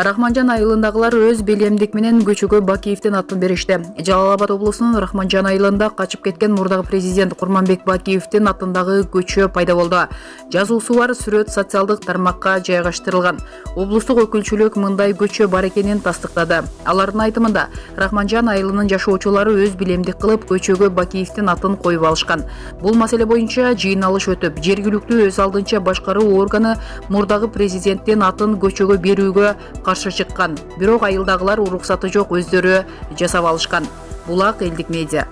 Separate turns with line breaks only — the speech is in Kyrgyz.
Рахманжан айылындагылар өз белемдик менен көчөгө Бакиевдин атын беришти. Жалал-Абад облусунун Рахманжан айылында качып кеткен мурдагы президент Курманбек Бакиевдин атындагы көчө пайда болду. Жазуусу бар сүрөт социалдык тармакка жайгаштырылган. Облустук өкүлчүлүк мындай көчө бар экенин тастыктады. Алардын айтымында Рахманжан айылынын жашоочулары өз билемдик кылып көчөгө Бакиевдин атын коюп алышкан. Бул маселе боюнча жыйналыш өтүп, жергиликтүү өз алдынча башкаруу органы мурдагы президенттин атын көчөгө берүүгө каршы чыккан. Бирок айылдагылар уруксаты жок өздөрү жасап алышкан. Булак элдик медиа.